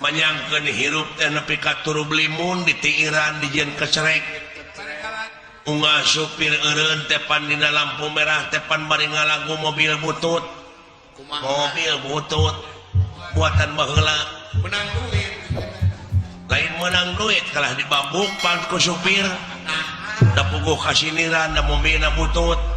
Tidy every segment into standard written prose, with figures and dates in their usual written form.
menyangkeun hirup teh nepi ka turu blimun ditiiran dijieun kecerek unggal supir eureun tepan dina lampu merah tepan bari ngalagu mobil butut buatan baheula menang duit lain menang duit kalah dibambuk pan ku supir da puguh kasiniran da mobilna butut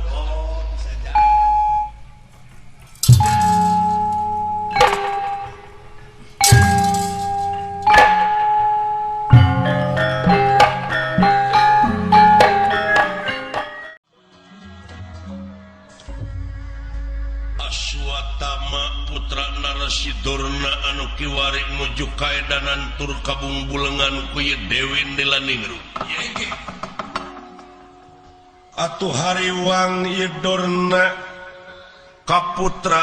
Sidorna anu kiwari nuju kaedanan tur kabungbulengan ku Dewi Dilaningru atuh hariwang yedorna kaputra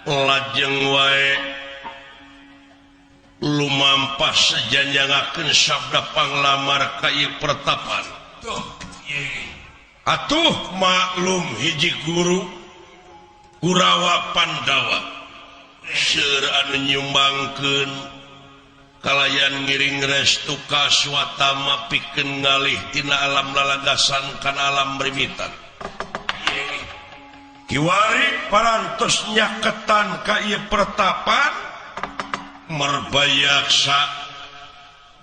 lajeng wae lumampah sejanjangakeun sabda panglamar ka ieu pertapan atuh maklum hiji guru Kurawa Pandawa seur anu nyumbangkeun kalayan ngiring restu ka swatama pikeun ngalih tina alam lalagasan kana alam brimitan kiwari parantos nyaketan ka ieu pertapan merbayaksa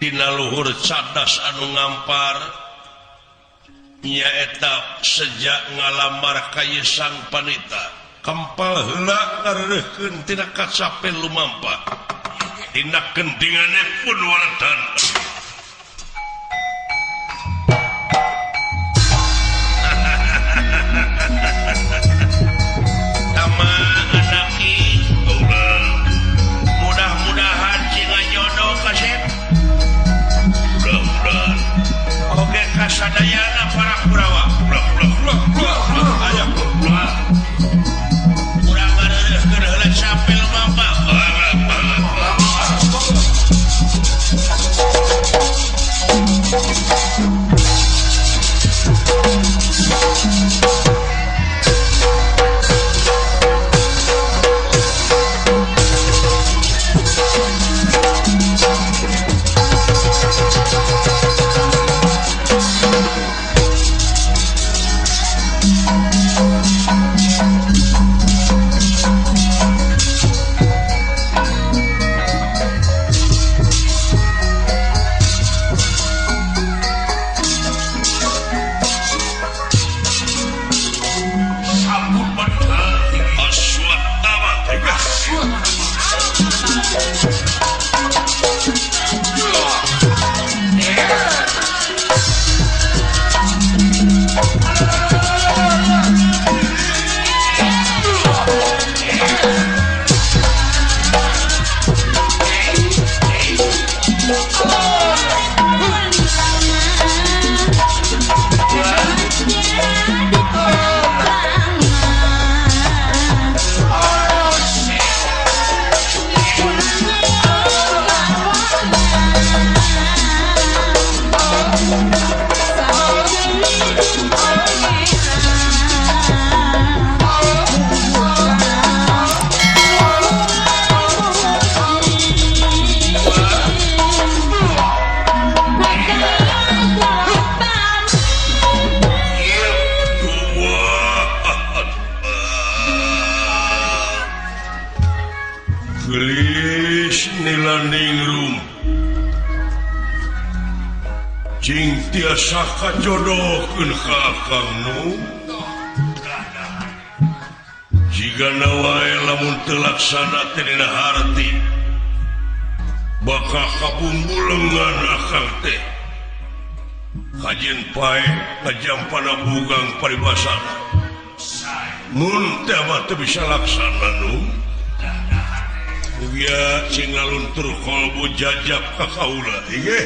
dina luhur cadas anu ngampar nyaeta sejak ngalamar ka ieu sang panita kempal heula ngareureukkeun tina kacape lumampah dina kendingane pun waledan sama anaki mudah-mudahan cina jodoh kasep mudah-mudahan oke kasadayana para Kurawa aya sampai lumampah Jing tiasa kajodohkeun ka akangnu jigana wae lamun teu laksana teh dina harti bakal kabungbulengan akang teh kajen pae kajampana bugang paribasana mun teh mah teu bisa laksana nu ya cing laluntur kolbu jajab ka kaula inggih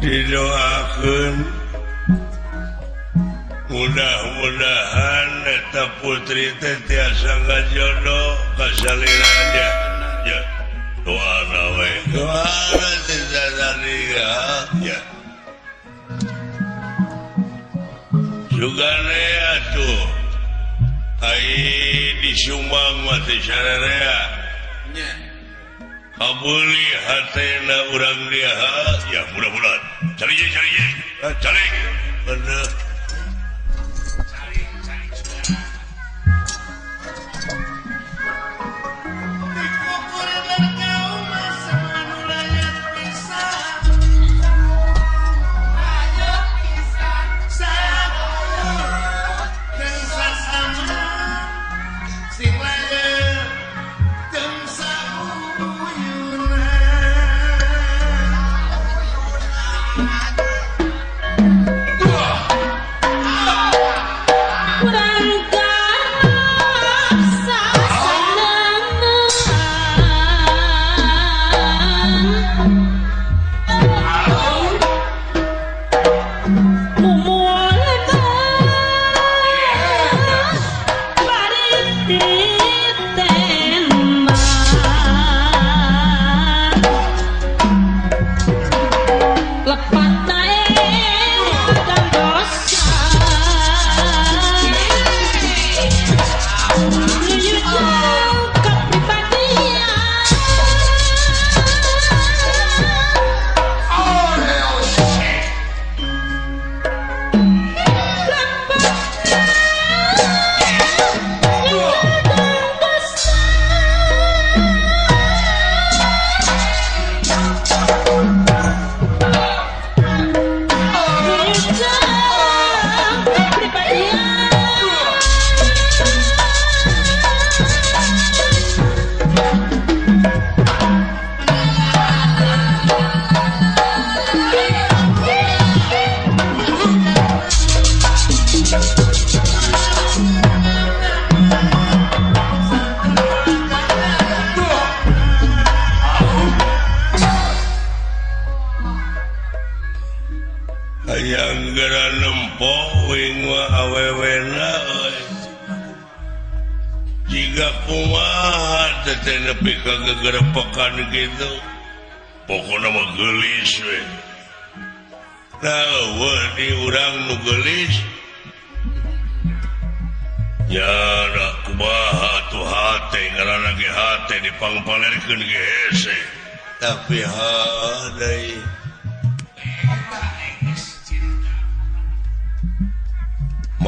didoakeun mudah-mudahan eta putri teh tiasa ngajodoh ka saliranya ya doana we doana sesasariga ya sugane atuh ai disumbang mah teh sararea nya kabuli hatena urang dia ya mudah-mudahan cari bener hayang gara nempok wing wa awewena jika kumaha teteh nepi ka gegerepekan gitu pokoknya mah gelis we nah di urang nu gelis nyana kumaha tuh hate ngaranna ge hate dipangpalerkeun ge hese tapi hadai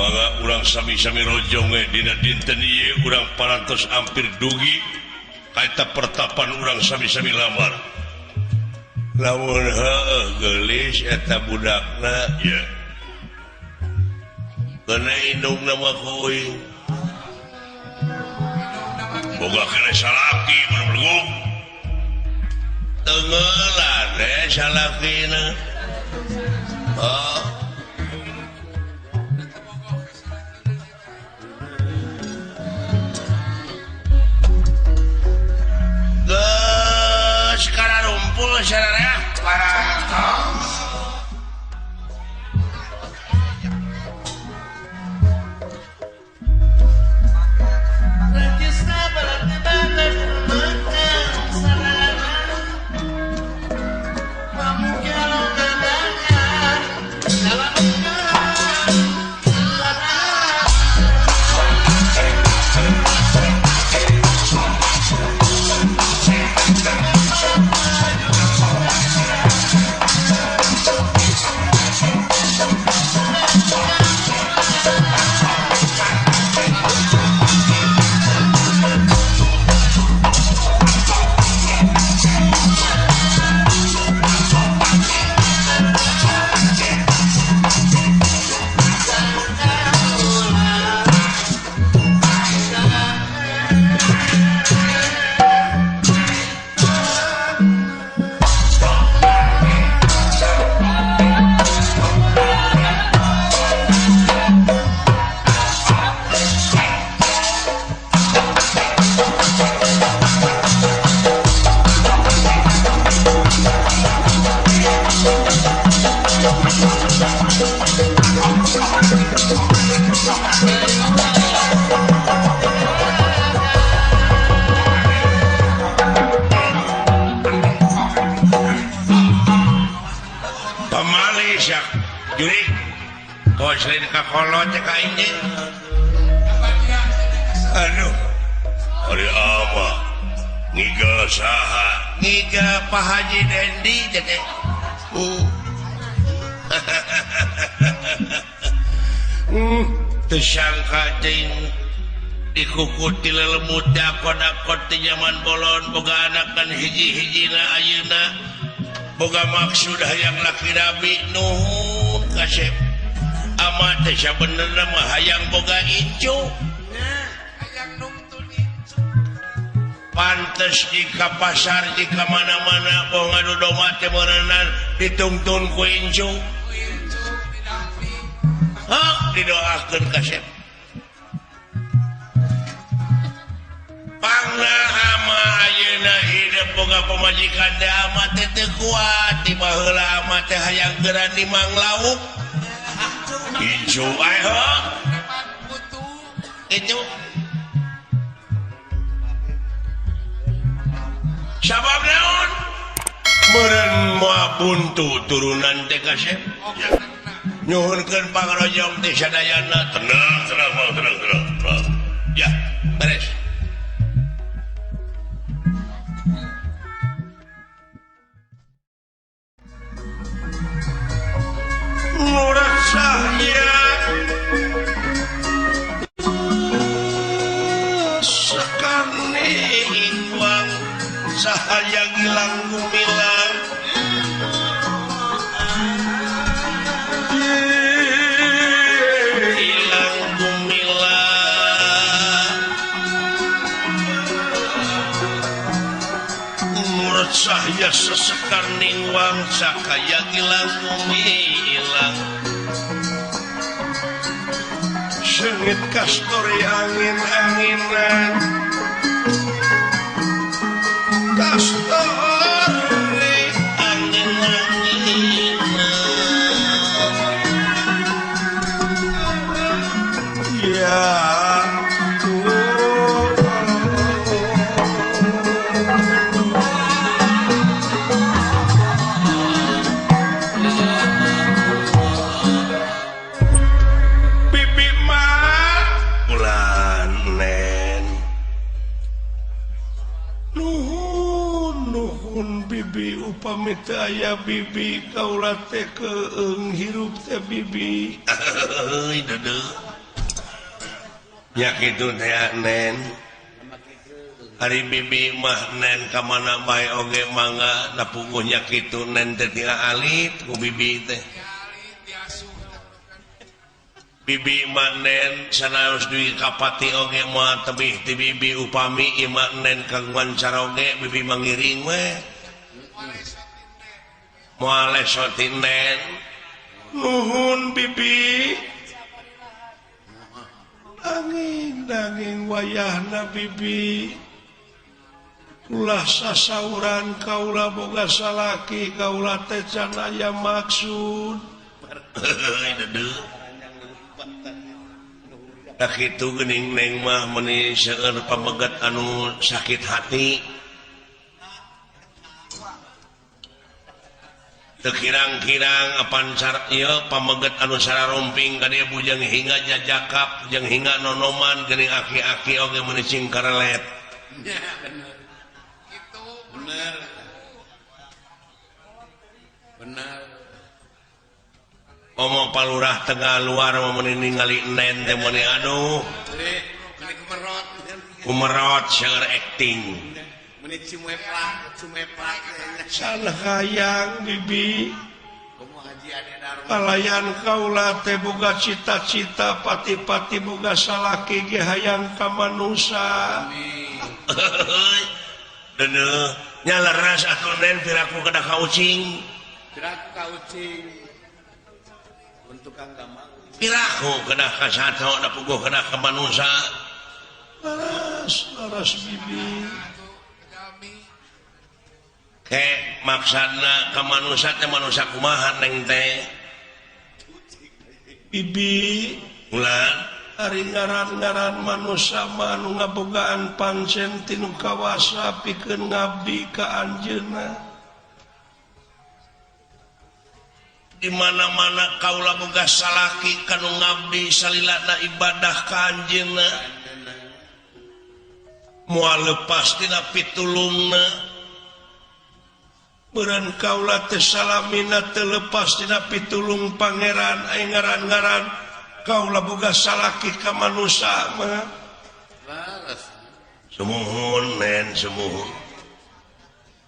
maka urang sami-sami rojong dina dinten ieu urang parantos hampir dugi kaita pertapan urang sami-sami lamar lamun heueuh geulis eta budakna ya kana indungna mah koing boga kene salaki berbelgum tengeulan salakina sekarang rumpul saudara aduh hari apa ngiga saha ngiga Pak Haji Dendi jadi tersangka ting dikukuti lelemut dakon-dakon di zaman bolon boga anakan hiji-hijina ayeuna boga maksud hayang laki nabi nuhun kasep amat teh benerna mah hayang boga incu pantes jika pasar jika mana-mana boga ngadu domba teh meureunan dituntun ku incu didoakeun kasep pangna ama ayeuna hidup boga pamajikan teh amat teh kuat di baheula amat teh hayang geran di manglauk incu ayo itu sabab naon meureun moal buntu turunan teh kasep nyuhunkeun pangrojong teh sadayana tenang ya beres murah saya sekali iwang sahaya gilang gumilang gilang gumilang murah saya sesekar ningwang sakaya gilang gumilang sengit kastori angin-anginan kastori angin-anginan upami teu aya bibi kaula teh keung hirup teh bibi. Euy dedeu. Nya kitu teh Nen. Ari bibi mah Nen ka mana bae oge mangga da puguhnya kitu Nen teh tinggal alit ku bibi teh. Bibi Nen sanaos duwi kapati oge moal tebih ti bibi upami ieu Nen kagungan cara oge bibi mangiring we. Moal lesoti Nen. Nuhun bibi. Daging wayahna bibi. Ulah sasauran kaula boga salaki kaula teh can aya maksud. Da kitu geuning Neng mah meuni seueur pamegat anu sakit hati. Teu kirang-kirang apan ieu pamegat anu sararomping ka dieu bujang hinga jajakap, bujang hinga nonoman geuning aki-aki oge meuni cing karelet. Ya bener. Gitu. Bener. Bener. Omo palurah tengah luar meuni ningali Nen teh meuni aduh. Meuni kumerot seueur acting. Meuni cumeplak. Salah hayang bibi. Palayan kaula teh boga cita-cita pati-pati boga salaki ge hayang ka manusa. Amin. Deuneu nya leres atuh Nen piraku kedah ka ucing. Piraku ka ucing. Untuk Kang Gamang. Piraku kedah ka sato da puguh kedah ka manusa. Laras bibi. Maksudna ka manusa teh manusa kumaha Neng teh? Bibi, ulah ari ngaran-ngaran manusa mah anu ngabogaan pancen tinu kawasa pikeun ngabdi ka anjeunna. Di mana-mana kaula boga salaki kanu ngabdi salilana ibadah ka anjeunna. Moal lepas tina pitulungna. Beureun kaula teh salamina teu lepas tina pitulung pangeran aya ngaran-ngaran kaula boga salaki ka manusa mah. Laras. Sumuhun Nen sumuhun.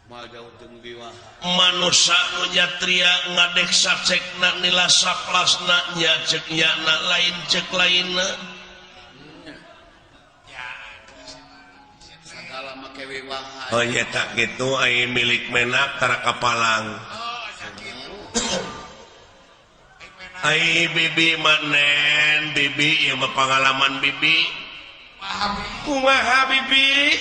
Moal jeung biwah. Manusa nu jatria ngadeksa cekna nila saplasna nya cek nyana lain cek lainna. Oh iya tak gitu ai milik menak tara kapalang. Ai bibi Nen bibi ieu mah pengalaman bibi. Kumaha bibi?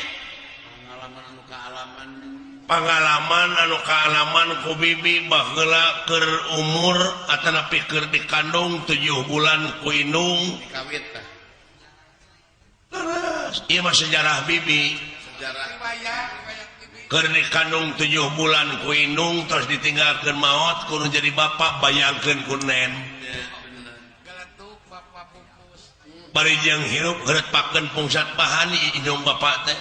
Pengalaman anu kaalaman ku bibi baheula keur umur atanapi keur dikandung 7 bulan ku indung. Kawit tah. Terus ieu mah sejarah bibi. Keur dikandung 7 bulan ku indung terus ditinggalkeun maot kudu jadi bapak bayangkeun ku Nen. Bari jeung hirup heureutpakeun pungsat pahan indung bapak teh.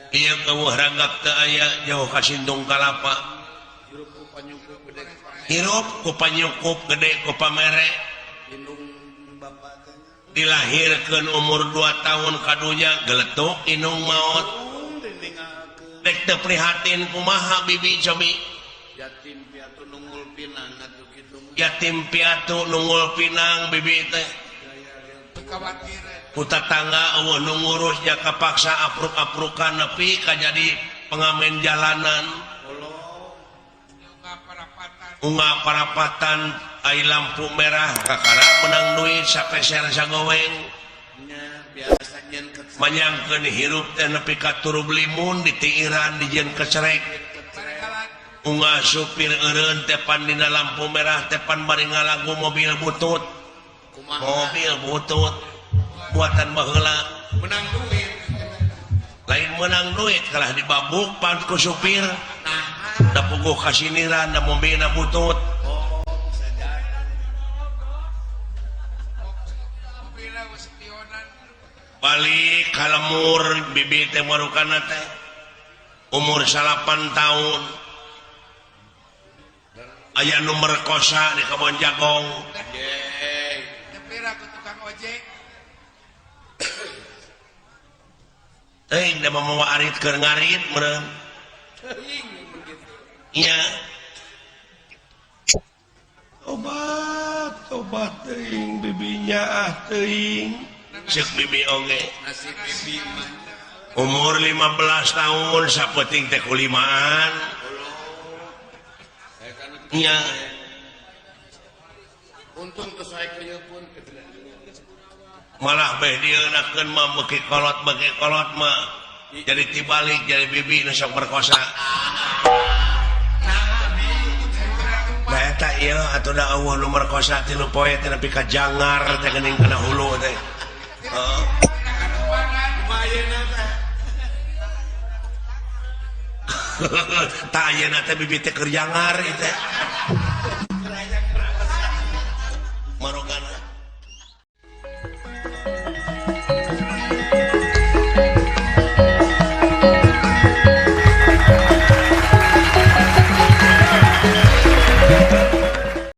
Ieu keueuh ragap teu aya jauh ka Sindung Kalapa. Hirup ku panyukup gede ku pamere. Dilahirkeun umur 2 tahun kadunya geletuk indung maot. Dek teu prihatin kumaha bibi cobi. Yatim piatu nunggul pinang atuh kitu. Yatim piatu nunggul pinang bibi teh. Ku tetangga eueuh nu ngurus nya kapaksa apruk-aprukan nepi ka jadi pengamen jalanan. Unggah parapatan ai lampu merah kakara menang duit sapeser sagoweng. Manyangkeun hirup teh nepi ka turub limun ditiiran dijieun kecerek. Unggah supir eureun teh pan dina lampu merah teh pan bari ngalagu mobil butut. Mobil butut buatan baheula menang duit. Lain menang duit kalah dibabuk pan ku supir. Da puguh kasiniran da mobilna butut. Balik kalemur bibi teh marukana teh. umur 8 tahun aya nomor kosa di Kebon Jagong udah mau arit ke ngarit meren iya obat teuing bibinya teuing cek bibi oge umur 15 tahun sapeting teh kulimaan iya untung tuh saya pun malah beh dieunakeun mah beki kolot mah jadi tibalik jadi bibi nu sok berkosa nah eta ieu atuda eueuh nu merkosa 3 poe teh nepi ka jangar teh geuning kana hulu teh heeh tah ayeuna teh bibi teh keur jangar teh